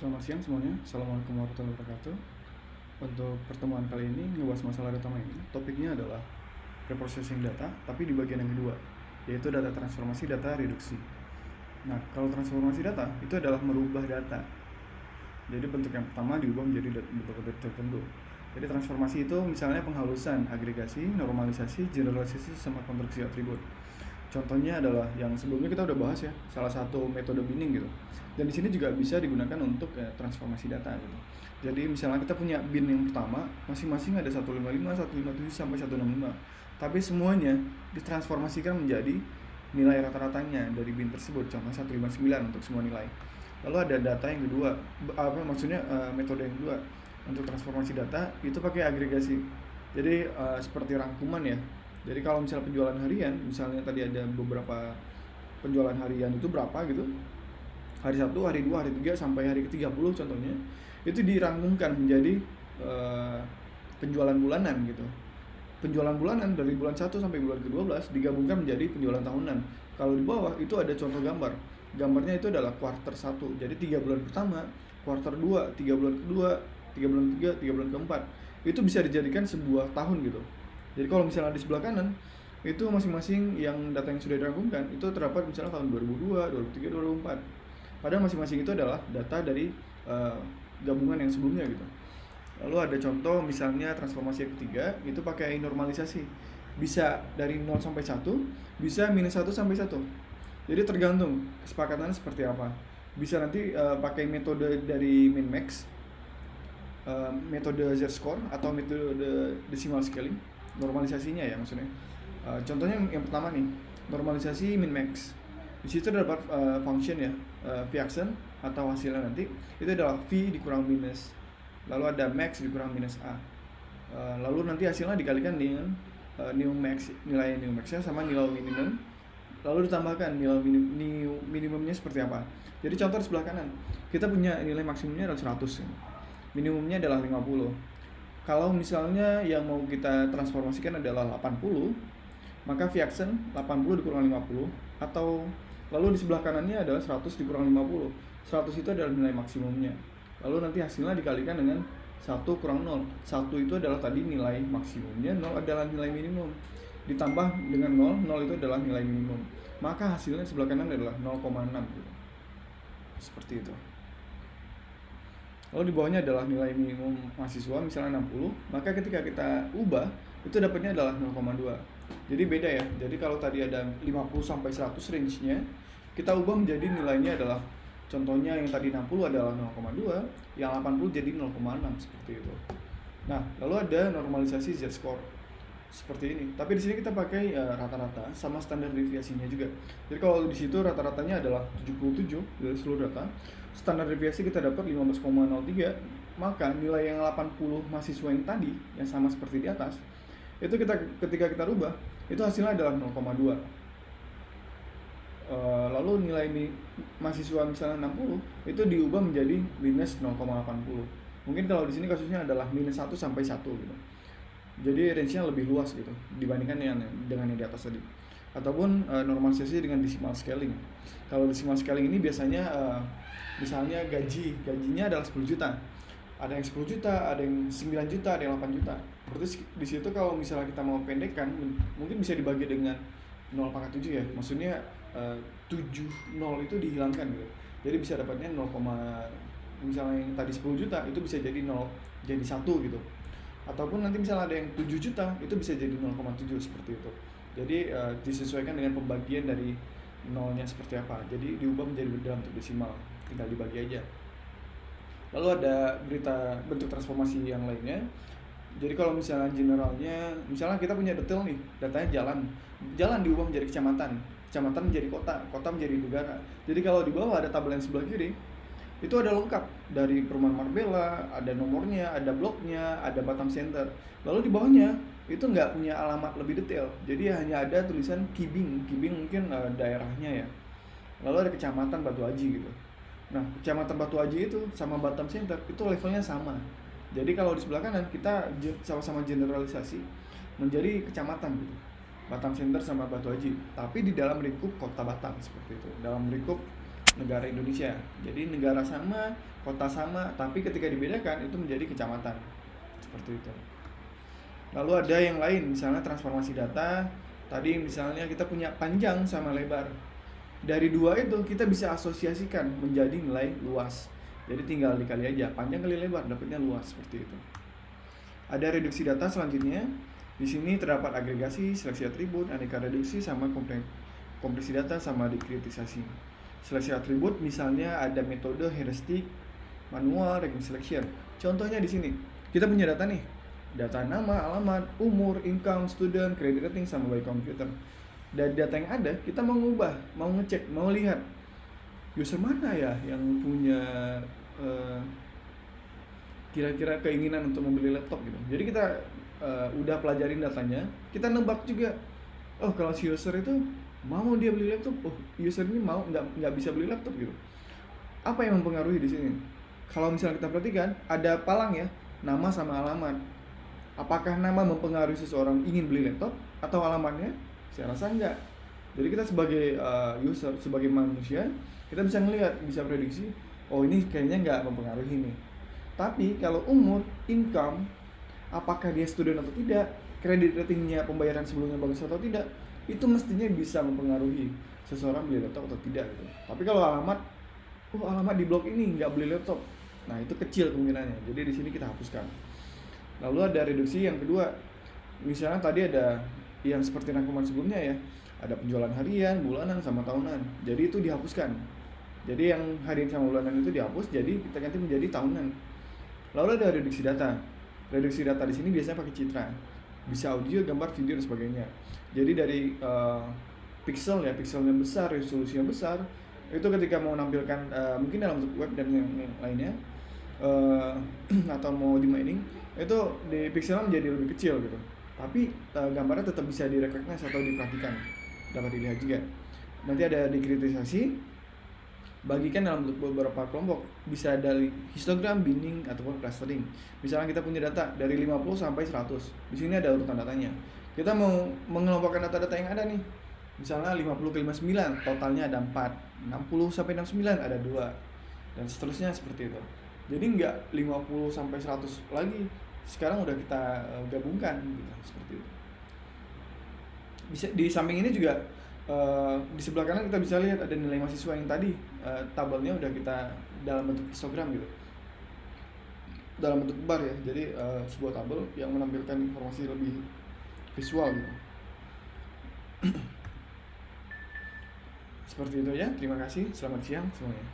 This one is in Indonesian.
Selamat siang semuanya, Assalamualaikum warahmatullahi wabarakatuh. Untuk pertemuan kali ini ngebahas masalah data mining. Topiknya adalah preprocessing data, tapi di bagian yang kedua, yaitu data transformasi, data reduksi. Nah, kalau transformasi data, itu adalah merubah data. Jadi bentuk yang pertama diubah menjadi bentuk tertentu. Jadi transformasi itu misalnya penghalusan, agregasi, normalisasi, generalisasi, sama konstruksi atribut. Contohnya adalah yang sebelumnya kita udah bahas ya, salah satu metode binning gitu. Dan di sini juga bisa digunakan untuk transformasi data gitu. Jadi misalnya kita punya bin yang pertama, masing-masing ada 155, 157 sampai 165. Tapi semuanya ditransformasikan menjadi nilai rata-ratanya dari bin tersebut, contoh 159 untuk semua nilai. Lalu ada data yang kedua, metode yang kedua untuk transformasi data itu pakai agregasi. Jadi seperti rangkuman ya. Jadi kalau misalnya penjualan harian, misalnya tadi ada beberapa penjualan harian itu berapa gitu, hari 1, hari 2, hari 3, sampai hari ke-30 contohnya, itu dirangkumkan menjadi penjualan bulanan gitu. Penjualan bulanan dari bulan 1 sampai bulan ke-12 digabungkan menjadi penjualan tahunan. Kalau di bawah itu ada contoh gambar. Gambarnya itu adalah kuarter 1. Jadi 3 bulan pertama, kuarter 2, 3 bulan kedua, 3 bulan ketiga, 3 bulan keempat. Itu bisa dijadikan sebuah tahun gitu. Jadi kalau misalnya di sebelah kanan itu masing-masing yang data yang sudah dirangkumkan itu terdapat misalnya tahun 2002, 2003, 2004. Padahal masing-masing itu adalah data dari gabungan yang sebelumnya gitu. Lalu ada contoh misalnya transformasi yang ketiga itu pakai normalisasi. Bisa dari 0 sampai 1, bisa minus 1 sampai 1. Jadi tergantung kesepakatannya seperti apa. Bisa nanti pakai metode dari min-max, metode z-score atau metode decimal scaling. Normalisasinya ya maksudnya. Contohnya yang pertama nih, normalisasi min-max. Di situ dapat function ya, v-action atau hasilnya nanti itu adalah v dikurang minus, lalu ada max dikurang minus a, lalu nanti hasilnya dikalikan dengan new max, nilai new maxnya sama nilai minimum, lalu ditambahkan nilai minimumnya seperti apa. Jadi contoh di sebelah kanan kita punya nilai maksimumnya adalah 100, minimumnya adalah 50. Kalau misalnya yang mau kita transformasikan adalah 80, maka v-action 80 dikurang 50, atau lalu di sebelah kanannya adalah 100 dikurang 50. 100 itu adalah nilai maksimumnya. Lalu nanti hasilnya dikalikan dengan 1 kurang 0. 1 itu adalah tadi nilai maksimumnya, 0 adalah nilai minimum. Ditambah dengan 0, 0 itu adalah nilai minimum. Maka hasilnya sebelah kanan adalah 0,6 gitu. Seperti itu. Lalu di bawahnya adalah nilai minimum mahasiswa misalnya 60, maka ketika kita ubah itu dapatnya adalah 0,2. Jadi beda ya. Jadi kalau tadi ada 50 sampai 100 range-nya, kita ubah menjadi nilainya adalah contohnya yang tadi 60 adalah 0,2, yang 80 jadi 0,6 seperti itu. Nah, lalu ada normalisasi z-score seperti ini. Tapi di sini kita pakai rata-rata sama standar deviasinya juga. Jadi kalau di situ rata-ratanya adalah 77 dari seluruh data, standar deviasi kita dapat 15,03, maka nilai yang 80 mahasiswa yang tadi yang sama seperti di atas itu ketika kita rubah itu hasilnya adalah 0,2. Lalu nilai mahasiswa misalnya 60 itu diubah menjadi minus 0,80. Mungkin kalau di sini kasusnya adalah minus 1 sampai 1 gitu. Jadi range-nya lebih luas gitu dibandingkan dengan yang di atas tadi. Ataupun normalisasi dengan decimal scaling. Kalau decimal scaling ini biasanya misalnya gajinya adalah 10 juta. Ada yang 10 juta, ada yang 9 juta, ada yang 8 juta. Berarti di situ kalau misalnya kita mau pendekkan mungkin bisa dibagi dengan 0,7 ya. Maksudnya 70 itu dihilangkan gitu. Jadi bisa dapatnya 0, misalnya yang tadi 10 juta itu bisa jadi 0 jadi 1 gitu. Ataupun nanti misalnya ada yang 7 juta itu bisa jadi 0,7 seperti itu. Jadi disesuaikan dengan pembagian dari nolnya seperti apa. Jadi diubah menjadi dalam bentuk desimal, tinggal dibagi aja. Lalu ada berita bentuk transformasi yang lainnya. Jadi kalau misalnya generalnya, misalnya kita punya detail nih, datanya jalan diubah menjadi kecamatan menjadi kota menjadi negara. Jadi kalau di bawah ada tabel yang sebelah kiri, itu ada lengkap dari perumahan Marbella, ada nomornya, ada bloknya, ada Batam Center. Lalu di bawahnya itu nggak punya alamat lebih detail, jadi hanya ada tulisan Kibing mungkin daerahnya ya. Lalu ada kecamatan Batu Aji gitu. Nah, kecamatan Batu Aji itu sama Batam Center itu levelnya sama. Jadi kalau di sebelah kanan kita sama-sama generalisasi menjadi kecamatan gitu. Batam Center sama Batu Aji, tapi di dalam lingkup kota Batam seperti itu, dalam lingkup negara Indonesia. Jadi negara sama, kota sama, tapi ketika dibedakan itu menjadi kecamatan. Seperti itu. Lalu ada yang lain, misalnya transformasi data. Tadi misalnya kita punya panjang sama lebar. Dari dua itu kita bisa asosiasikan menjadi nilai luas. Jadi tinggal dikali aja, panjang kali lebar dapatnya luas, seperti itu. Ada reduksi data selanjutnya. Di sini terdapat agregasi, seleksi atribut, aneka reduksi, sama kompresi data, sama dikritisasi. Seleksi atribut misalnya ada metode heuristik, manual, random selection. Contohnya di sini, kita punya data nih, data nama, alamat, umur, income, student, credit rating, sama by computer. Dari data yang ada, kita mau ngubah, mau ngecek, mau lihat user mana ya yang punya kira-kira keinginan untuk membeli laptop gitu. Jadi kita udah pelajarin datanya, kita nebak juga. Oh, kalau si user itu mau dia beli laptop, oh user ini mau nggak bisa beli laptop gitu. Apa yang mempengaruhi di sini? Kalau misalnya kita perhatikan, ada palang ya, nama sama alamat. Apakah nama mempengaruhi seseorang ingin beli laptop atau alamatnya? Saya rasa enggak. Jadi kita sebagai user, sebagai manusia, kita bisa ngelihat, bisa prediksi, oh ini kayaknya nggak mempengaruhi nih. Tapi kalau umur, income, apakah dia student atau tidak, kredit ratingnya, pembayaran sebelumnya bagus atau tidak, itu mestinya bisa mempengaruhi seseorang beli laptop atau tidak gitu. Tapi kalau alamat, oh alamat di blok ini nggak beli laptop, nah itu kecil kemungkinannya. Jadi di sini kita hapuskan. Lalu ada reduksi yang kedua. Misalnya tadi ada yang seperti rangkuman sebelumnya ya, ada penjualan harian, bulanan, sama tahunan. Jadi itu dihapuskan. Jadi yang harian sama bulanan itu dihapus, jadi kita ganti menjadi tahunan. Lalu ada reduksi data. Reduksi data di sini biasanya pakai citra, bisa audio, gambar, video, dan sebagainya. Jadi dari pixel ya, pixelnya besar, resolusinya besar, itu ketika mau menampilkan mungkin dalam bentuk web dan yang lainnya, atau mau di mining, itu di pixelnya menjadi lebih kecil gitu. Tapi gambarnya tetap bisa direcognize atau diperhatikan, dapat dilihat juga. Nanti ada dikritisasi, bagikan dalam beberapa kelompok, bisa dari histogram, binning, ataupun clustering. Misalnya kita punya data dari 50 sampai 100. Di sini ada urutan datanya. Kita mau mengelompokkan data-data yang ada nih. Misalnya 50 ke 59, totalnya ada 4. 60 sampai 69 ada 2. Dan seterusnya seperti itu. Jadi enggak 50 sampai 100 lagi. Sekarang udah kita gabungkan gitu, seperti itu. Bisa di samping ini juga di sebelah kanan kita bisa lihat ada nilai mahasiswa yang tadi tabelnya udah kita dalam bentuk histogram gitu, dalam bentuk bar ya. Jadi sebuah tabel yang menampilkan informasi lebih visual gitu. Seperti itu ya. Terima kasih. Selamat siang semuanya.